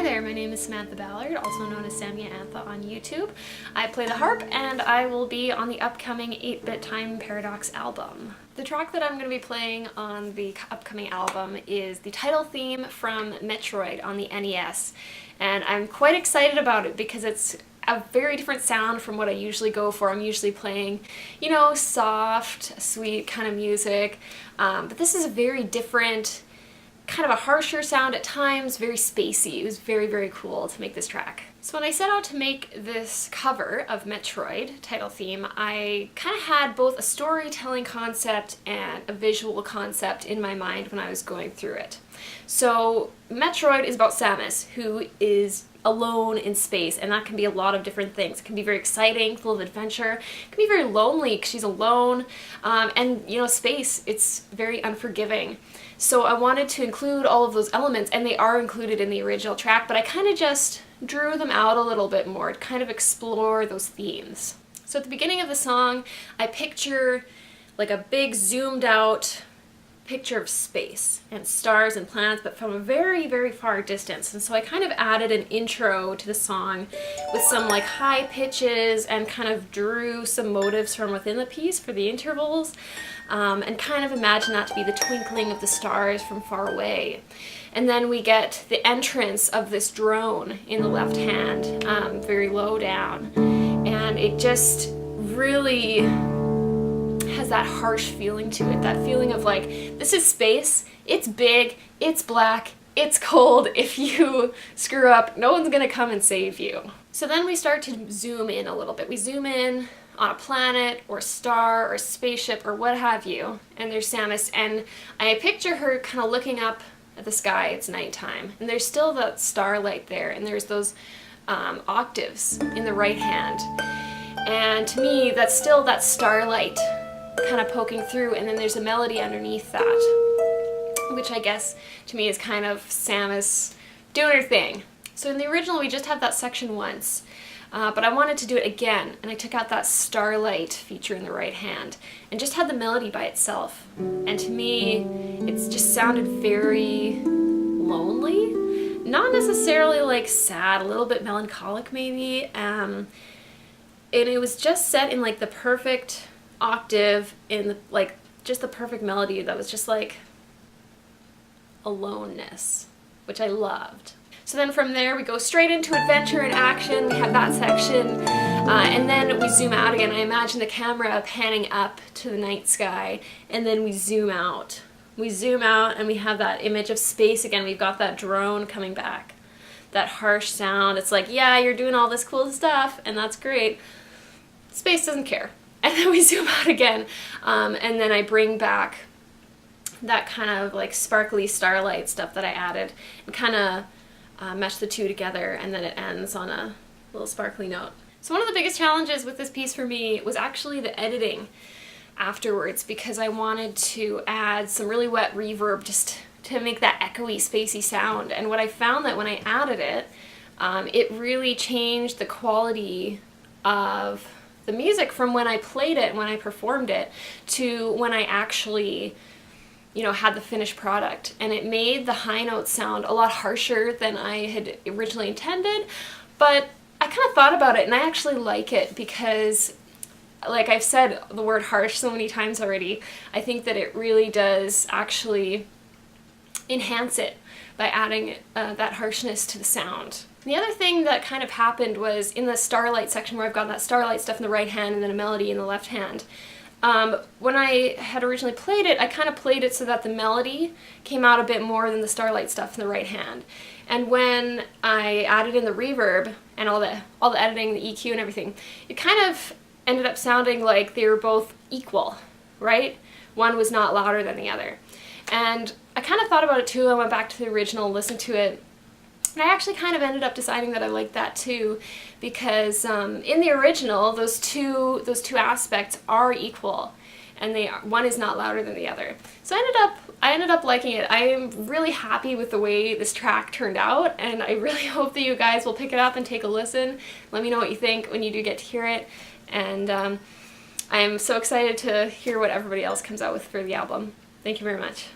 there, my name is Samantha Ballard, also known as Samia Antha on YouTube. I play the harp and I will be on the upcoming 8-Bit Time Paradox album. The track that I'm going to be playing on the upcoming album is the title theme from Metroid on the NES, and I'm quite excited about it because it's a very different sound from what I usually go for. I'm usually playing, you know, soft, sweet kind of music, but this is a very different, kind of a harsher sound at times, very spacey. It was very, very cool to make this track. So when I set out to make this cover of Metroid title theme, I kind of had both a storytelling concept and a visual concept in my mind when I was going through it. So Metroid is about Samus, who is alone in space, and that can be a lot of different things. It can be very exciting, full of adventure. It can be very lonely because she's alone, and you know, space, it's very unforgiving. So I wanted to include all of those elements, and they are included in the original track, but I kind of just drew them out a little bit more to kind of explore those themes. So at the beginning of the song, I picture like a big zoomed out picture of space and stars and planets, but from a very, very far distance. And so I kind of added an intro to the song with some like high pitches and kind of drew some motives from within the piece for the intervals, and kind of imagined that to be the twinkling of the stars from far away. And then we get the entrance of this drone in the left hand, very low down, and it just really has that harsh feeling to it, that feeling of like, this is space, it's big, it's black, it's cold. If you screw up, no one's gonna come and save you. So then we start to zoom in a little bit. We zoom in on a planet or a star or a spaceship or what have you, and there's Samus, and I picture her kind of looking up at the sky. It's nighttime, and there's still that starlight there, and there's those octaves in the right hand, and to me that's still that starlight kind of poking through, and then there's a melody underneath that, which I guess to me is kind of Samus doing her thing. So in the original we just had that section once, but I wanted to do it again, and I took out that starlight feature in the right hand and just had the melody by itself, and to me it just sounded very lonely, not necessarily like sad, a little bit melancholic maybe, and it was just set in like the perfect octave, in the, like just the perfect melody that was just like aloneness, which I loved. So then from there we go straight into adventure and action. We have that section, and then we zoom out again. I imagine the camera panning up to the night sky, and then we zoom out. We zoom out and we have that image of space again. We've got that drone coming back, that harsh sound. It's like, yeah, you're doing all this cool stuff and that's great. Space doesn't care. And then we zoom out again, and then I bring back that kind of like sparkly starlight stuff that I added and kind of mesh the two together, and then it ends on a little sparkly note. So one of the biggest challenges with this piece for me was actually the editing afterwards, because I wanted to add some really wet reverb just to make that echoey, spacey sound. And what I found that when I added it, it really changed the quality of the music from when I played it, when I performed it, to when I actually, you know, had the finished product. And it made the high notes sound a lot harsher than I had originally intended, but I kind of thought about it and I actually like it because, like I've said the word harsh so many times already, I think that it really does actually enhance it by adding that harshness to the sound. The other thing that kind of happened was in the starlight section, where I've got that starlight stuff in the right hand and then a melody in the left hand. When I had originally played it, I kind of played it so that the melody came out a bit more than the starlight stuff in the right hand. And when I added in the reverb and all the editing, the EQ and everything, it kind of ended up sounding like they were both equal, right? One was not louder than the other. And I kind of thought about it too. I went back to the original, listened to it, and I actually kind of ended up deciding that I liked that too, because in the original, those two aspects are equal, and one is not louder than the other. So I ended up liking it. I am really happy with the way this track turned out, and I really hope that you guys will pick it up and take a listen. Let me know what you think when you do get to hear it, and I'm so excited to hear what everybody else comes out with for the album. Thank you very much.